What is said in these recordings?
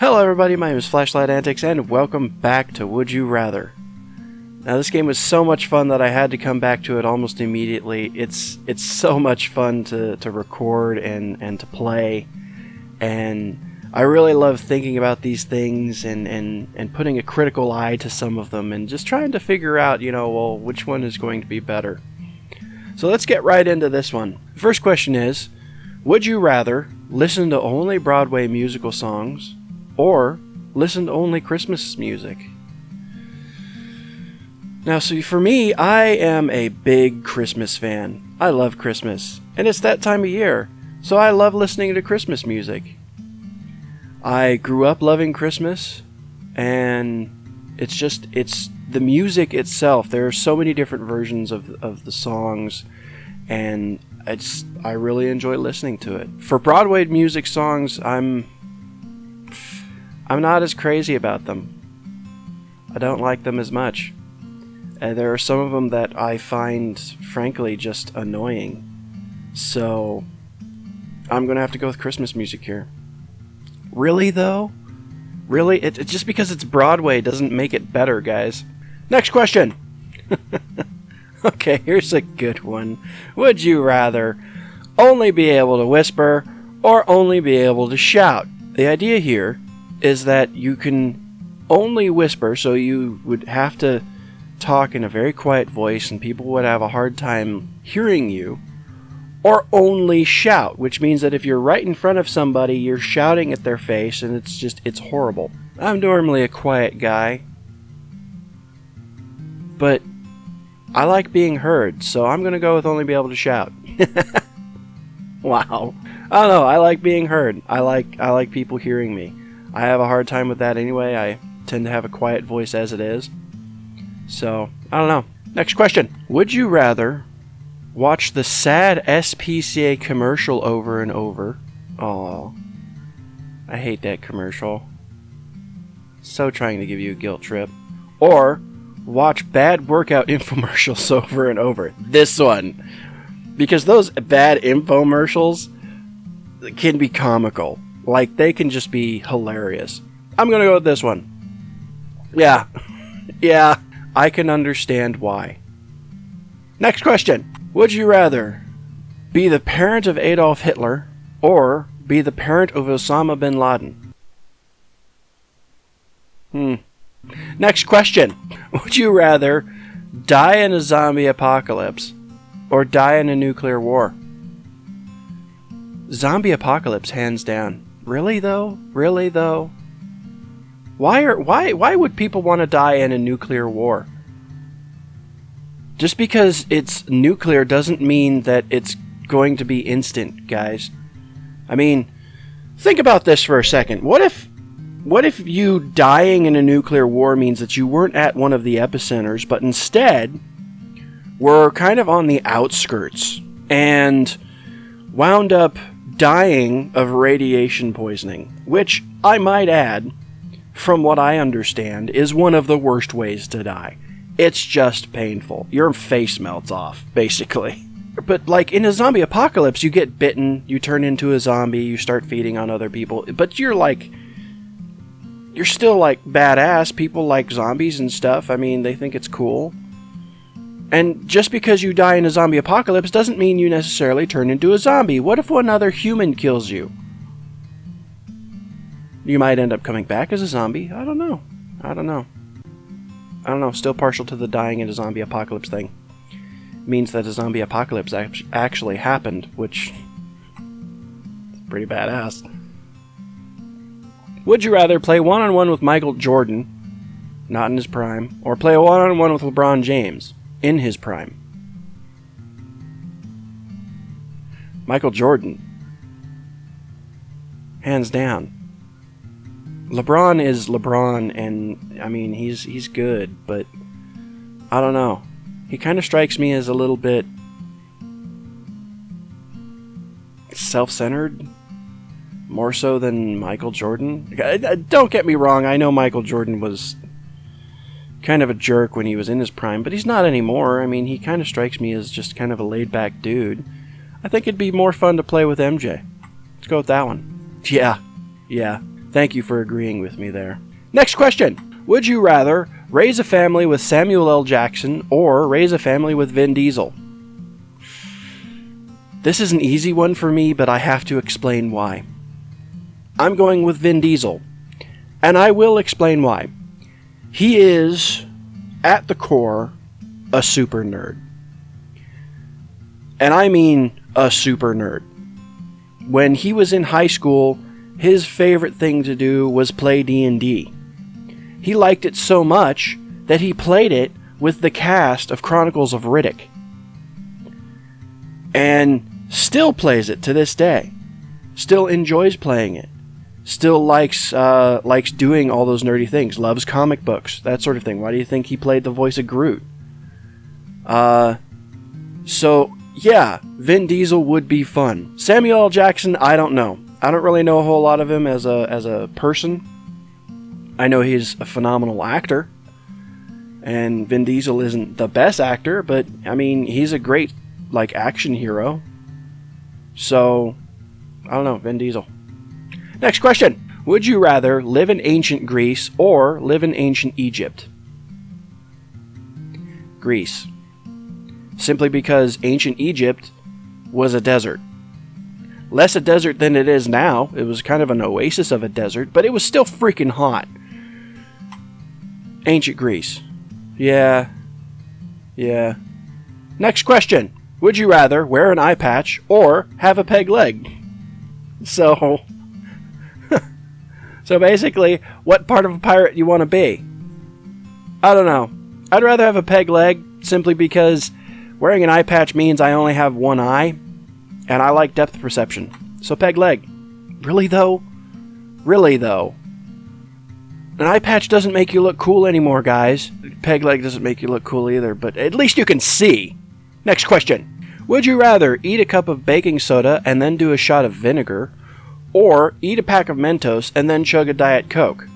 Hello everybody, my name is Flashlight Antics, and welcome back to Would You Rather. Now this game was so much fun that I had to come back to it almost immediately. It's so much fun to record and to play, and I really love thinking about these things and putting a critical eye to some of them and just trying to figure out, well, which one is going to be better. So let's get right into this one. The first question is, would you rather listen to only Broadway musical songs or listen to only Christmas music? Now, so for me, I am a big Christmas fan. I love Christmas, and it's that time of year, so I love listening to Christmas music. I grew up loving Christmas, and it's the music itself. There are so many different versions of the songs, and I really enjoy listening to it. For Broadway music songs, I'm not as crazy about them. I don't like them as much. There are some of them that I find, frankly, just annoying. So, I'm going to have to go with Christmas music here. Really, though? Really? Just because it's Broadway doesn't make it better, guys. Next question! Okay, here's a good one. Would you rather only be able to whisper or only be able to shout? The idea here is that you can only whisper, so you would have to talk in a very quiet voice and people would have a hard time hearing you, or only shout, which means that if you're right in front of somebody, you're shouting at their face and it's horrible. I'm normally a quiet guy, but I like being heard, so I'm going to go with only be able to shout. Wow. I don't know, I like being heard. I like people hearing me. I have a hard time with that anyway. I tend to have a quiet voice as it is. So, I don't know. Next question. Would you rather watch the sad SPCA commercial over and over? Aw, I hate that commercial. So trying to give you a guilt trip. Or watch bad workout infomercials over and over. This one. Because those bad infomercials can be comical. Like, they can just be hilarious. I'm gonna go with this one. Yeah. Yeah, I can understand why. Next question. Would you rather be the parent of Adolf Hitler or be the parent of Osama bin Laden? Next question. Would you rather die in a zombie apocalypse or die in a nuclear war? Zombie apocalypse, hands down. Really though? Really though? Why would people want to die in a nuclear war? Just because it's nuclear doesn't mean that it's going to be instant, guys. I mean, think about this for a second. What if you dying in a nuclear war means that you weren't at one of the epicenters, but instead were kind of on the outskirts and wound up dying of radiation poisoning, which, I might add, from what I understand, is one of the worst ways to die. It's just painful. Your face melts off, basically. But like in a zombie apocalypse, you get bitten, you turn into a zombie, you start feeding on other people, but you're still like badass. People like zombies and stuff. I mean, they think it's cool. And just because you die in a zombie apocalypse doesn't mean you necessarily turn into a zombie. What if one other human kills you? You might end up coming back as a zombie. I don't know. Still partial to the dying in a zombie apocalypse thing. It means that a zombie apocalypse actually happened, which is pretty badass. Would you rather play one-on-one with Michael Jordan, not in his prime, or play one-on-one with LeBron James, in his prime? Michael Jordan. Hands down. LeBron is LeBron, and I mean, he's good, but I don't know. He kind of strikes me as a little bit self-centered, more so than Michael Jordan. Don't get me wrong, I know Michael Jordan was kind of a jerk when he was in his prime, but he's not anymore. I mean, he kind of strikes me as just kind of a laid-back dude. I think it'd be more fun to play with MJ. Let's go with that one. Yeah. Thank you for agreeing with me there. Next question. Would you rather raise a family with Samuel L. Jackson or raise a family with Vin Diesel? This is an easy one for me, but I have to explain why. I'm going with Vin Diesel, and I will explain why. He is, at the core, a super nerd. And I mean a super nerd. When he was in high school, his favorite thing to do was play D&D. He liked it so much that he played it with the cast of Chronicles of Riddick. And still plays it to this day. Still enjoys playing it. Still likes doing all those nerdy things. Loves comic books, that sort of thing. Why do you think he played the voice of Groot? So, yeah, Vin Diesel would be fun. Samuel L. Jackson, I don't know. I don't really know a whole lot of him as a person. I know he's a phenomenal actor. And Vin Diesel isn't the best actor, but, I mean, he's a great, action hero. So, I don't know, Vin Diesel. Next question. Would you rather live in ancient Greece or live in ancient Egypt? Greece. Simply because ancient Egypt was a desert. Less a desert than it is now. It was kind of an oasis of a desert, but it was still freaking hot. Ancient Greece. Yeah. Next question. Would you rather wear an eye patch or have a peg leg? So basically, what part of a pirate you want to be? I don't know. I'd rather have a peg leg simply because wearing an eye patch means I only have one eye, and I like depth perception. So peg leg. Really though? An eye patch doesn't make you look cool anymore, guys. Peg leg doesn't make you look cool either, but at least you can see. Next question. Would you rather eat a cup of baking soda and then do a shot of vinegar, or eat a pack of Mentos and then chug a Diet Coke?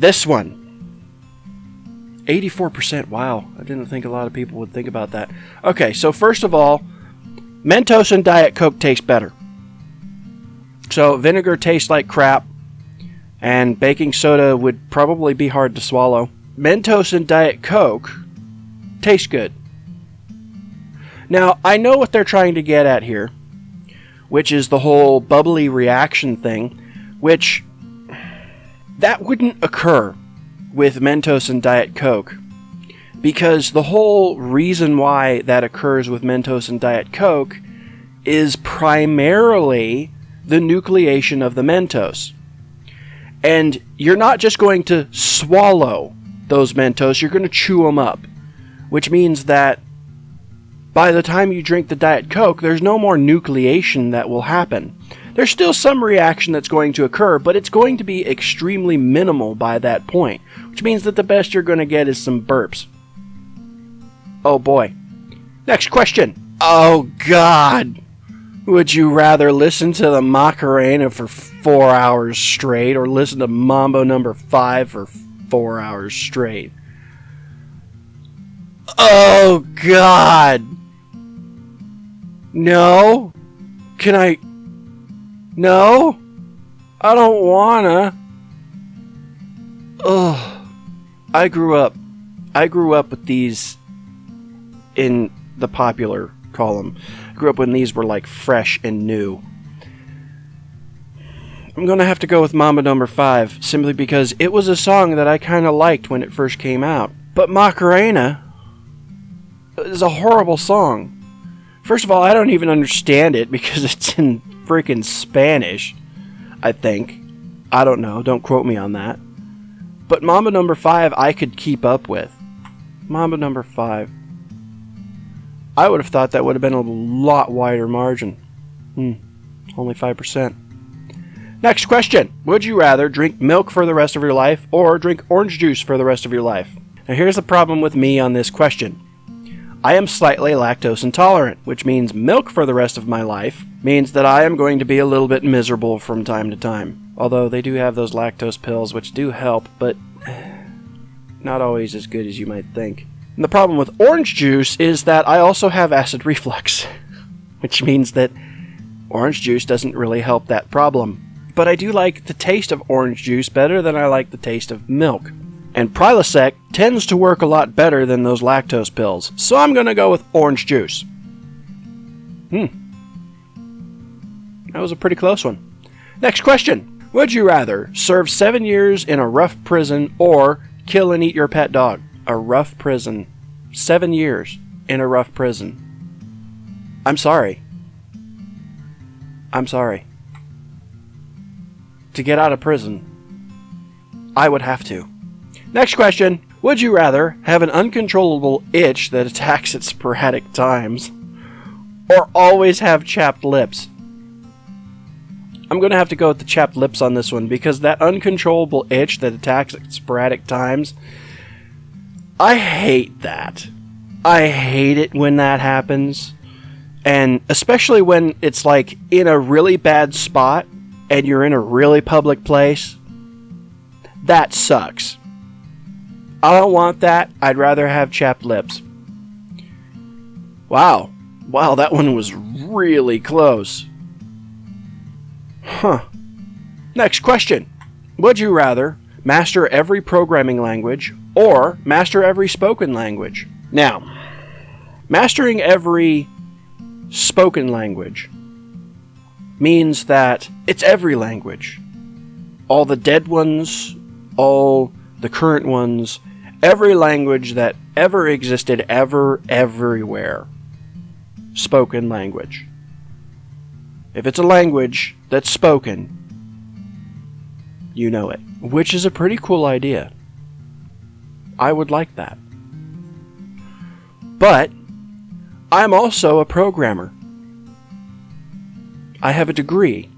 This one. 84%. Wow. I didn't think a lot of people would think about that. Okay, so first of all, Mentos and Diet Coke taste better. So vinegar tastes like crap, and baking soda would probably be hard to swallow. Mentos and Diet Coke taste good. Now, I know what they're trying to get at here, which is the whole bubbly reaction thing, which that wouldn't occur with Mentos and Diet Coke, because the whole reason why that occurs with Mentos and Diet Coke is primarily the nucleation of the Mentos. And you're not just going to swallow those Mentos, you're going to chew them up, which means that by the time you drink the Diet Coke, there's no more nucleation that will happen. There's still some reaction that's going to occur, but it's going to be extremely minimal by that point, which means that the best you're going to get is some burps. Oh boy. Next question. Oh God. Would you rather listen to the Macarena for 4 hours straight or listen to Mambo No. 5 for 4 hours straight? Oh God. No? Can I? No? I don't wanna. Ugh. I grew up with these in the popular column. I grew up when these were like fresh and new. I'm gonna have to go with Mama No. 5, simply because it was a song that I kinda liked when it first came out. But Macarena is a horrible song. First of all, I don't even understand it because it's in freaking Spanish, I think. I don't know, don't quote me on that. But Mama No. 5 I could keep up with. Mama No. 5. I would have thought that would have been a lot wider margin. Only 5%. Next question. Would you rather drink milk for the rest of your life or drink orange juice for the rest of your life? Now here's the problem with me on this question. I am slightly lactose intolerant, which means milk for the rest of my life means that I am going to be a little bit miserable from time to time. Although they do have those lactose pills which do help, but not always as good as you might think. And the problem with orange juice is that I also have acid reflux, which means that orange juice doesn't really help that problem. but I do like the taste of orange juice better than I like the taste of milk. And Prilosec tends to work a lot better than those lactose pills, so I'm going to go with orange juice. That was a pretty close one. Next question. Would you rather serve 7 years in a rough prison or kill and eat your pet dog? A rough prison. 7 years in a rough prison. I'm sorry. To get out of prison, I would have to. Next question. Would you rather have an uncontrollable itch that attacks at sporadic times or always have chapped lips? I'm going to have to go with the chapped lips on this one because that uncontrollable itch that attacks at sporadic times, I hate that. I hate it when that happens. And especially when it's like in a really bad spot and you're in a really public place. That sucks. I don't want that. I'd rather have chapped lips. Wow, that one was really close. Next question. Would you rather master every programming language or master every spoken language? Now, mastering every spoken language means that it's every language. All the dead ones, all the current ones, every language that ever existed everywhere. Spoken language. If it's a language that's spoken, you know it. Which is a pretty cool idea. I would like that. But I'm also a programmer. I have a degree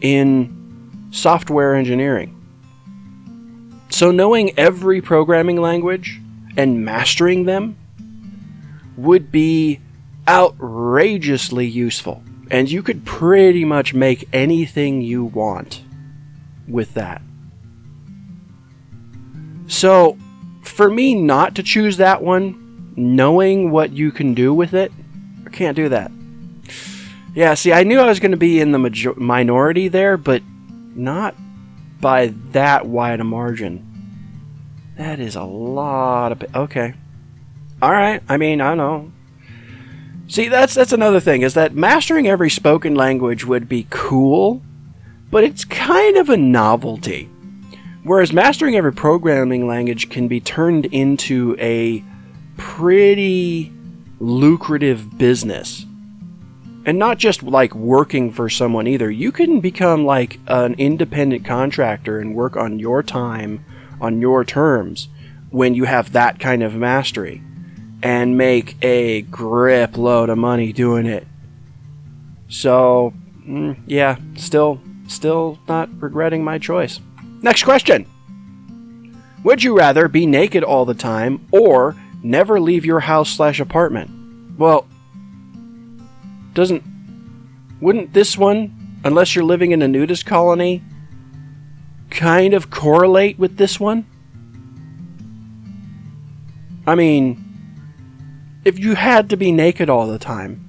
in software engineering. So knowing every programming language and mastering them would be outrageously useful. And you could pretty much make anything you want with that. So, for me not to choose that one, knowing what you can do with it, I can't do that. Yeah, see, I knew I was going to be in the minority there, but not by that wide a margin. That is a lot of... Okay. Alright, I mean, I know. See, that's another thing, is that mastering every spoken language would be cool, but it's kind of a novelty. Whereas mastering every programming language can be turned into a pretty lucrative business. And not just like working for someone either. You can become like an independent contractor and work on your time, on your terms, when you have that kind of mastery. And make a grip load of money doing it. So, yeah, still not regretting my choice. Next question. Would you rather be naked all the time or never leave your house/apartment? Well, wouldn't this one, unless you're living in a nudist colony, kind of correlate with this one? I mean, if you had to be naked all the time,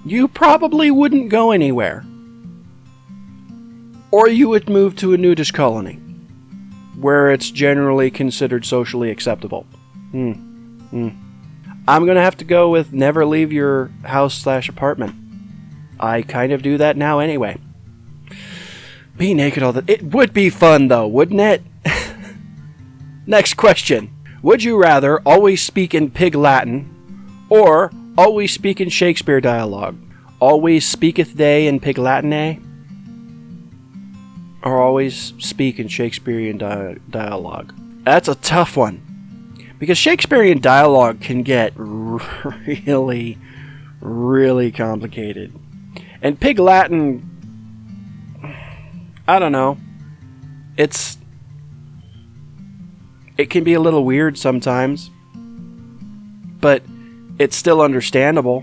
you probably wouldn't go anywhere. Or you would move to a nudist colony, where it's generally considered socially acceptable. I'm going to have to go with never leave your house/apartment. I kind of do that now anyway. Be naked all the... It would be fun though, wouldn't it? Next question. Would you rather always speak in Pig Latin or always speak in Shakespeare dialogue? Always speaketh they in Pig Latine? Or always speak in Shakespearean dialogue? That's a tough one. Because Shakespearean dialogue can get really, really complicated. And Pig Latin, I don't know. It can be a little weird sometimes, but it's still understandable.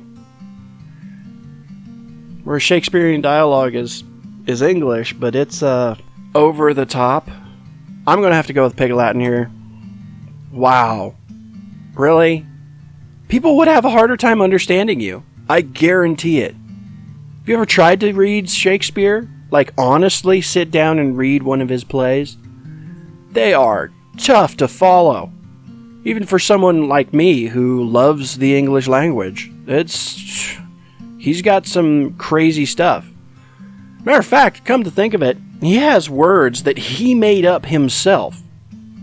Where Shakespearean dialogue is English, but it's over the top. I'm going to have to go with Pig Latin here. Wow. Really? People would have a harder time understanding you. I guarantee it. Have you ever tried to read Shakespeare like honestly sit down and read one of his plays, they are tough to follow. Even for someone like me who loves the English language, he's got some crazy stuff. Matter of fact, come to think of it, he has words that he made up himself.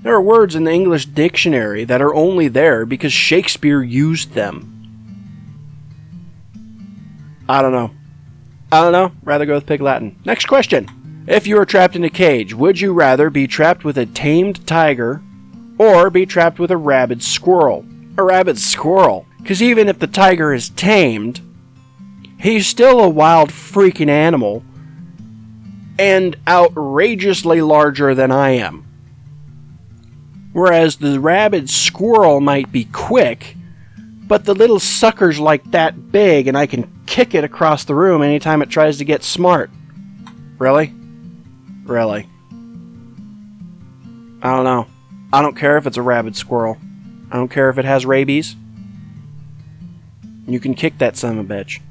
There are words in the English dictionary that are only there because Shakespeare used them. I don't know. Rather go with Pig Latin. Next question. If you were trapped in a cage, would you rather be trapped with a tamed tiger or be trapped with a rabid squirrel? A rabid squirrel. Because even if the tiger is tamed, he's still a wild freaking animal and outrageously larger than I am. Whereas the rabid squirrel might be quick, but the little sucker's like that big and I can kick it across the room anytime it tries to get smart. Really? Really? I don't know. I don't care if it's a rabid squirrel. I don't care if it has rabies. You can kick that son of a bitch.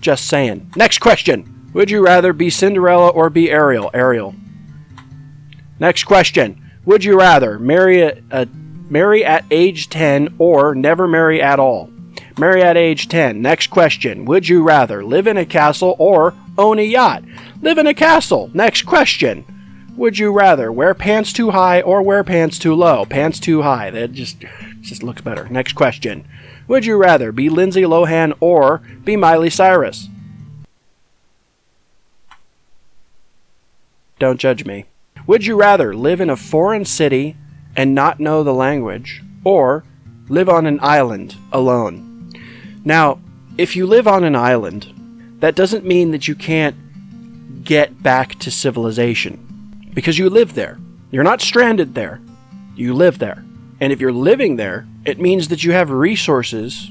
Just saying. Next question. Would you rather be Cinderella or be Ariel? Ariel. Next question. Would you rather marry at age 10 or never marry at all? Marry at age 10. Next question. Would you rather live in a castle or own a yacht? Live in a castle. Next question. Would you rather wear pants too high or wear pants too low? Pants too high. That just looks better. Next question. Would you rather be Lindsay Lohan or be Miley Cyrus? Don't judge me. Would you rather live in a foreign city and not know the language or live on an island alone? Now, if you live on an island, that doesn't mean that you can't get back to civilization. Because you live there. You're not stranded there. You live there. And if you're living there, it means that you have resources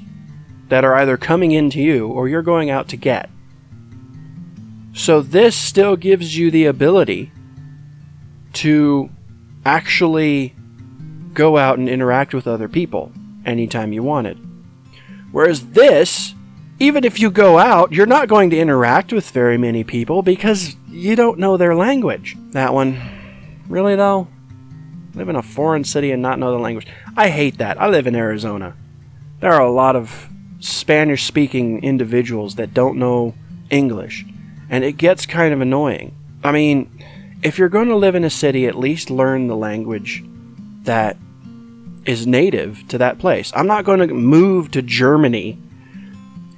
that are either coming into you or you're going out to get. So this still gives you the ability to actually go out and interact with other people anytime you wanted. Whereas this, even if you go out, you're not going to interact with very many people because you don't know their language. That one, really though? Live in a foreign city and not know the language. I hate that. I live in Arizona. There are a lot of Spanish-speaking individuals that don't know English, and it gets kind of annoying. I mean, if you're going to live in a city, at least learn the language that is native to that place. I'm not going to move to Germany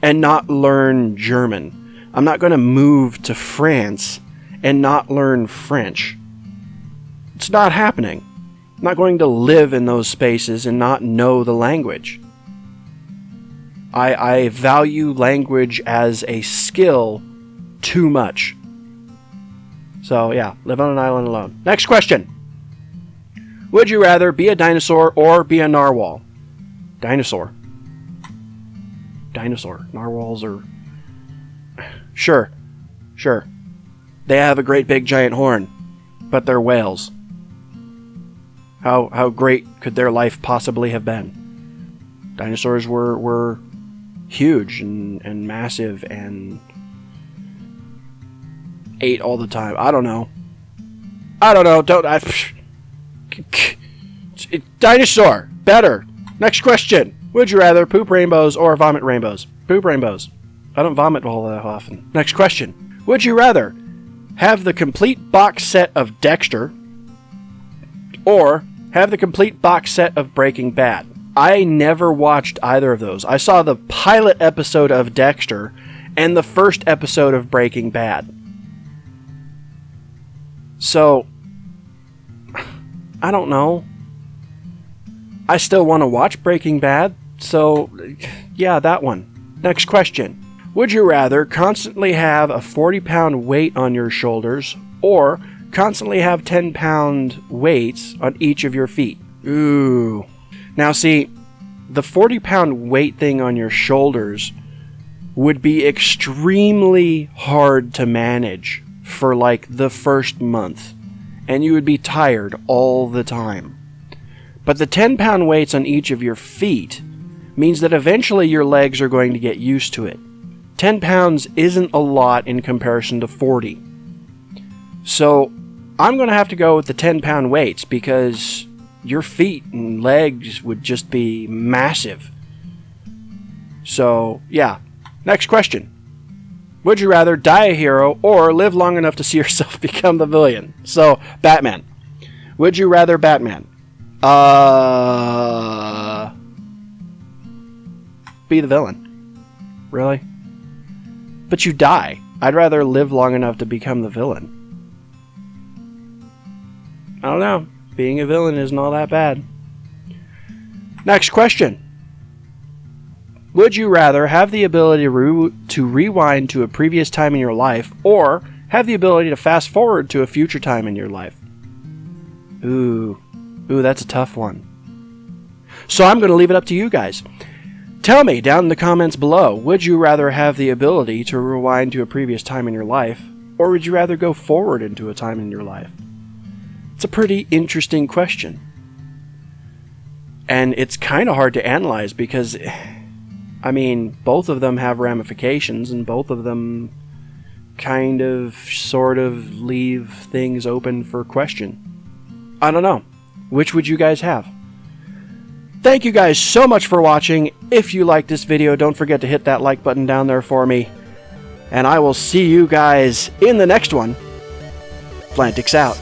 and not learn German. I'm not going to move to France and not learn French. It's not happening. I'm not going to live in those spaces and not know the language. I value language as a skill too much. So yeah, live on an island alone. Next question. Would you rather be a dinosaur or be a narwhal? Dinosaur. Dinosaur. Narwhals are... Sure. They have a great big giant horn, but they're whales. How great could their life possibly have been? Dinosaurs were huge and massive and ate all the time. I don't know. Dinosaur. Better. Next question. Would you rather poop rainbows or vomit rainbows? Poop rainbows. I don't vomit all that often. Next question. Would you rather have the complete box set of Dexter or have the complete box set of Breaking Bad? I never watched either of those. I saw the pilot episode of Dexter and the first episode of Breaking Bad. So, I don't know. I still want to watch Breaking Bad, so yeah, that one. Next question. Would you rather constantly have a 40-pound weight on your shoulders or constantly have 10-pound weights on each of your feet? Ooh. Now see, the 40-pound weight thing on your shoulders would be extremely hard to manage for like the first month, and you would be tired all the time. But the 10-pound weights on each of your feet means that eventually your legs are going to get used to it. 10 pounds isn't a lot in comparison to 40. So I'm going to have to go with the 10-pound weights because your feet and legs would just be massive. So, yeah. Next question. Would you rather die a hero or live long enough to see yourself become the villain? So, Batman. Would you rather Batman? Be the villain. Really? But you die. I'd rather live long enough to become the villain. I don't know. Being a villain isn't all that bad. Next question. Would you rather have the ability to rewind to a previous time in your life or have the ability to fast forward to a future time in your life? Ooh, that's a tough one. So I'm going to leave it up to you guys. Tell me down in the comments below, would you rather have the ability to rewind to a previous time in your life or would you rather go forward into a time in your life? It's a pretty interesting question. And it's kind of hard to analyze because, I mean, both of them have ramifications and both of them kind of, sort of leave things open for question. I don't know. Which would you guys have? Thank you guys so much for watching. If you liked this video, don't forget to hit that like button down there for me. And I will see you guys in the next one. Antics out.